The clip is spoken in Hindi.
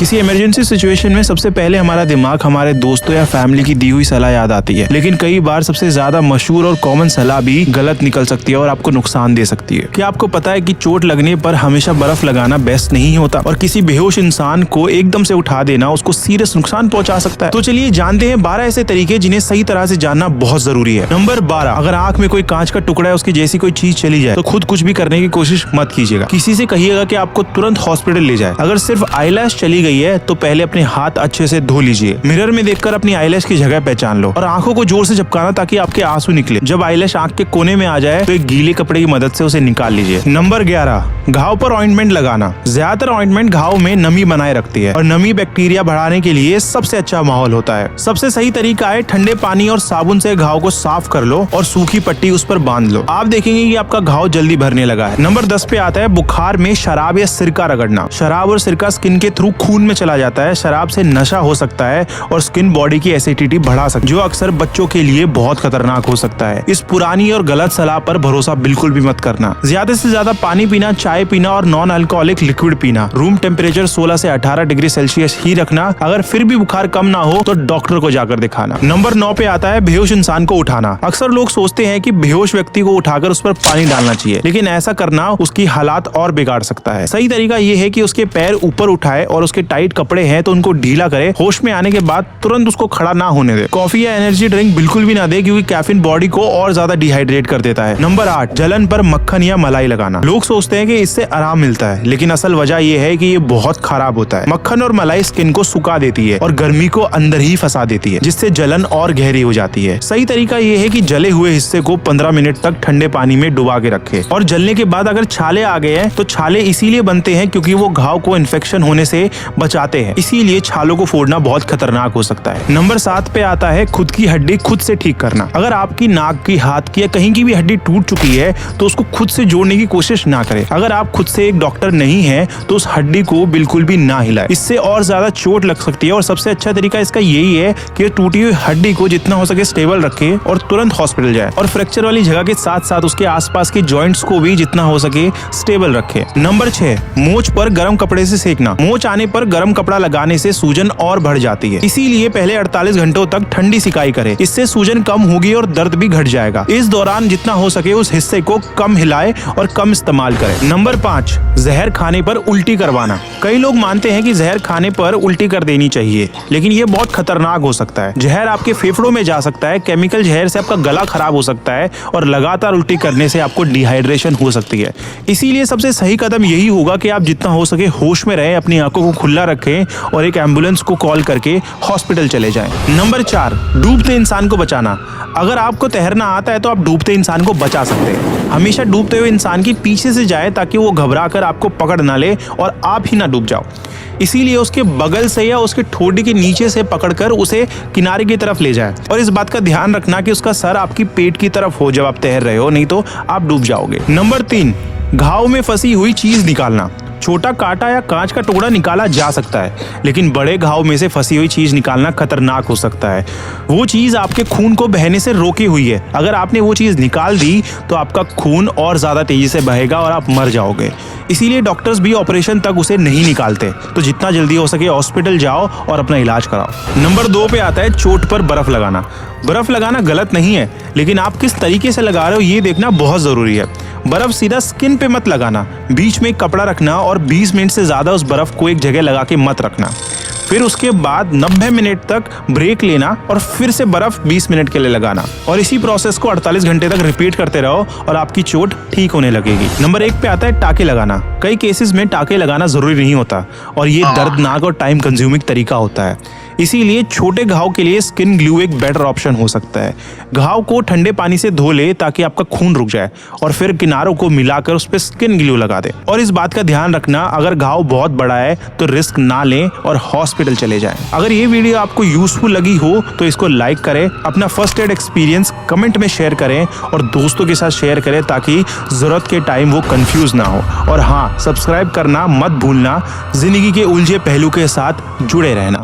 किसी इमरजेंसी सिचुएशन में सबसे पहले हमारा दिमाग हमारे दोस्तों या फैमिली की दी हुई सलाह याद आती है, लेकिन कई बार सबसे ज्यादा मशहूर और कॉमन सलाह भी गलत निकल सकती है और आपको नुकसान दे सकती है। क्या आपको पता है कि चोट लगने पर हमेशा बर्फ लगाना बेस्ट नहीं होता और किसी बेहोश इंसान को एकदम से उठा देना उसको सीरियस नुकसान पहुंचा सकता है। तो चलिए जानते हैं 12 ऐसे तरीके जिन्हें सही तरह से जानना बहुत जरूरी है। नंबर 12, अगर आंख में कोई कांच का टुकड़ा है उसकी जैसी कोई चीज चली जाए तो खुद कुछ भी करने की कोशिश मत कीजिएगा। किसी से कहिएगा कि आपको तुरंत हॉस्पिटल ले जाए। अगर सिर्फ आईलैश चली गई है तो पहले अपने हाथ अच्छे से धो लीजिए। मिरर में देखकर अपनी आईलैश की जगह पहचान लो और आंखों को जोर से झपकाना ताकि आपके आंसू निकले। जब आईलैश आंख के कोने में आ जाए तो एक गीले कपड़े की मदद से उसे निकाल लीजिए। नंबर 11, घाव पर ऑइंटमेंट लगाना। ज्यादातर ऑइंटमेंट घाव में नमी बनाए रखती है और नमी बैक्टीरिया बढ़ाने के लिए सबसे अच्छा माहौल होता है। सबसे सही तरीका है ठंडे पानी और साबुन से घाव को साफ कर लो और सूखी पट्टी उस पर बांध लो। आप देखेंगे कि आपका घाव जल्दी भरने लगा है। नंबर 10 पे आता है बुखार में शराब या सिरका रगड़ना। शराब और सिरका स्किन के थ्रू खून में चला जाता है। शराब से नशा हो सकता है और स्किन बॉडी की एसिडिटी बढ़ा सकती है, जो अक्सर बच्चों के लिए बहुत खतरनाक हो सकता है। इस पुरानी और गलत सलाह पर भरोसा बिल्कुल भी मत करना। ज्यादा से ज्यादा पानी पीना, चाय पीना और नॉन अल्कोहलिक लिक्विड पीना। रूम टेम्परेचर 16 से 18 डिग्री सेल्सियस ही रखना। अगर फिर भी बुखार कम ना हो तो डॉक्टर को जाकर दिखाना। नंबर 9 पे आता है बेहोश इंसान को उठाना। अक्सर लोग सोचते हैं कि बेहोश व्यक्ति को उठाकर उस पर पानी डालना चाहिए, लेकिन ऐसा करना उसकी हालात और बिगाड़ सकता है। सही तरीका ये है कि उसके पैर ऊपर उठाए और उसके टाइट कपड़े हैं तो उनको ढीला करे। होश में आने के बाद तुरंत उसको खड़ा ना होने दे। कॉफी या एनर्जी ड्रिंक बिल्कुल भी ना दे, क्योंकि कैफीन बॉडी को और ज्यादा डिहाइड्रेट कर देता है। नंबर 8, जलन पर मक्खन या मलाई लगाना। लोग सोचते हैं कि इससे आराम मिलता है, लेकिन असल वजह यह है कि ये बहुत खराब होता है। मक्खन और मलाई स्किन को सुखा देती है और गर्मी को अंदर ही फंसा देती है, जिससे जलन और गहरी हो जाती है। सही तरीका ये है कि जले हुए हिस्से को 15 मिनट तक ठंडे पानी में डुबा के रखे और जलने के बाद अगर छाले आ गए हैं तो छाले इसीलिए बनते हैं क्योंकि वो घाव को इन्फेक्शन होने से बचाते हैं, इसीलिए छालों को फोड़ना बहुत खतरनाक हो सकता है। नंबर 7 पे आता है खुद की हड्डी खुद से ठीक करना। अगर आपकी नाक की, हाथ की या कहीं की भी हड्डी टूट चुकी है तो उसको खुद से जोड़ने की कोशिश ना करें। अगर आप खुद से एक डॉक्टर नहीं है तो उस हड्डी को बिल्कुल भी ना हिलाएं, इससे और ज्यादा चोट लग सकती है। और सबसे अच्छा तरीका इसका यही है कि टूटी हुई हड्डी को जितना हो सके स्टेबल रखें और तुरंत हॉस्पिटल जाए। और फ्रैक्चर वाली जगह के साथ साथ उसके आसपास के जॉइंट्स को भी जितना हो सके स्टेबल रखें। नंबर 6, मोच पर गर्म कपड़े से सेकना। मोच आने पर गर्म कपड़ा लगाने से सूजन और बढ़ जाती है, इसीलिए पहले 48 घंटों तक ठंडी सिकाई करें। इससे सूजन कम होगी और दर्द भी घट जाएगा। इस दौरान जितना हो सके उस हिस्से को कम हिलाए और कम इस्तेमाल करें। नंबर 5, जहर खाने पर उल्टी करवाना। कई लोग मानते हैं कि जहर खाने पर उल्टी कर देनी चाहिए, लेकिन ये बहुत खतरनाक हो सकता है। जहर आपके फेफड़ों में जा सकता है। केमिकल जहर से आपका गला खराब हो सकता है और लगातार उल्टी करने से आपको डिहाइड्रेशन हो सकती है। इसीलिए सबसे सही कदम यही होगा कि आप जितना हो सके होश में रहें, अपनी आंखों को खुला रखें और एक एम्बुलेंस को कॉल करके हॉस्पिटल चले जाएं। नंबर 4, डूबते इंसान को बचाना। अगर आपको तैरना आता है तो आप डूबते इंसान को बचा सकते हैं। हमेशा डूबते हुए इंसान के पीछे से जाए ताकि वो घबराकर आपको पकड़ ना ले और आप ही ना डूब जाओ। इसीलिए उसके बगल से या उसके ठोड़ी के नीचे से पकड़कर उसे किनारे की तरफ ले जाए और इस बात का ध्यान रखना कि उसका सर आपकी पेट की तरफ हो जब आप तैर रहे हो, नहीं तो आप डूब जाओगे। नंबर 3, घाव में फंसी हुई चीज निकालना। छोटा कांटा या कांच का टुकड़ा निकाला जा सकता है, लेकिन बड़े घाव में से फंसी हुई चीज निकालना खतरनाक हो सकता है। वो चीज आपके खून को बहने से रोकी हुई है। अगर आपने वो चीज निकाल दी तो आपका खून और ज्यादा तेजी से बहेगा और आप मर जाओगे। इसीलिए डॉक्टर्स भी ऑपरेशन तक उसे नहीं निकालते। तो जितना जल्दी हो सके हॉस्पिटल जाओ और अपना इलाज कराओ। नंबर 2 पे आता है चोट पर बर्फ लगाना। बर्फ लगाना गलत नहीं है, लेकिन आप किस तरीके से लगा रहे हो ये देखना बहुत जरूरी है। बर्फ सीधा स्किन पे मत लगाना। बीच में एक कपड़ा रखना और 20 मिनट से ज्यादा उस बर्फ को एक जगह लगा के मत रखना। फिर उसके बाद 90 मिनट तक ब्रेक लेना और फिर से बर्फ 20 मिनट के लिए लगाना और इसी प्रोसेस को 48 घंटे तक रिपीट करते रहो और आपकी चोट ठीक होने लगेगी। नंबर 1 पे आता है टाके लगाना। कई केसेस में टाके लगाना जरूरी नहीं होता और ये दर्दनाक और टाइम कंज्यूमिंग तरीका होता है। इसीलिए छोटे घाव के लिए स्किन ग्लू एक बेटर ऑप्शन हो सकता है। घाव को ठंडे पानी से धो ले ताकि आपका खून रुक जाए और फिर किनारों को मिलाकर उस पर स्किन ग्लू लगा दे। और इस बात का ध्यान रखना, अगर घाव बहुत बड़ा है तो रिस्क ना लें और हॉस्पिटल चले जाएं। अगर ये वीडियो आपको यूजफुल लगी हो तो इसको लाइक करें, अपना फर्स्ट एड एक्सपीरियंस कमेंट में शेयर करें और दोस्तों के साथ शेयर करें ताकि जरूरत के टाइम वो कंफ्यूज ना हो। और हाँ, सब्सक्राइब करना मत भूलना। जिंदगी के उलझे पहलू के साथ जुड़े रहना।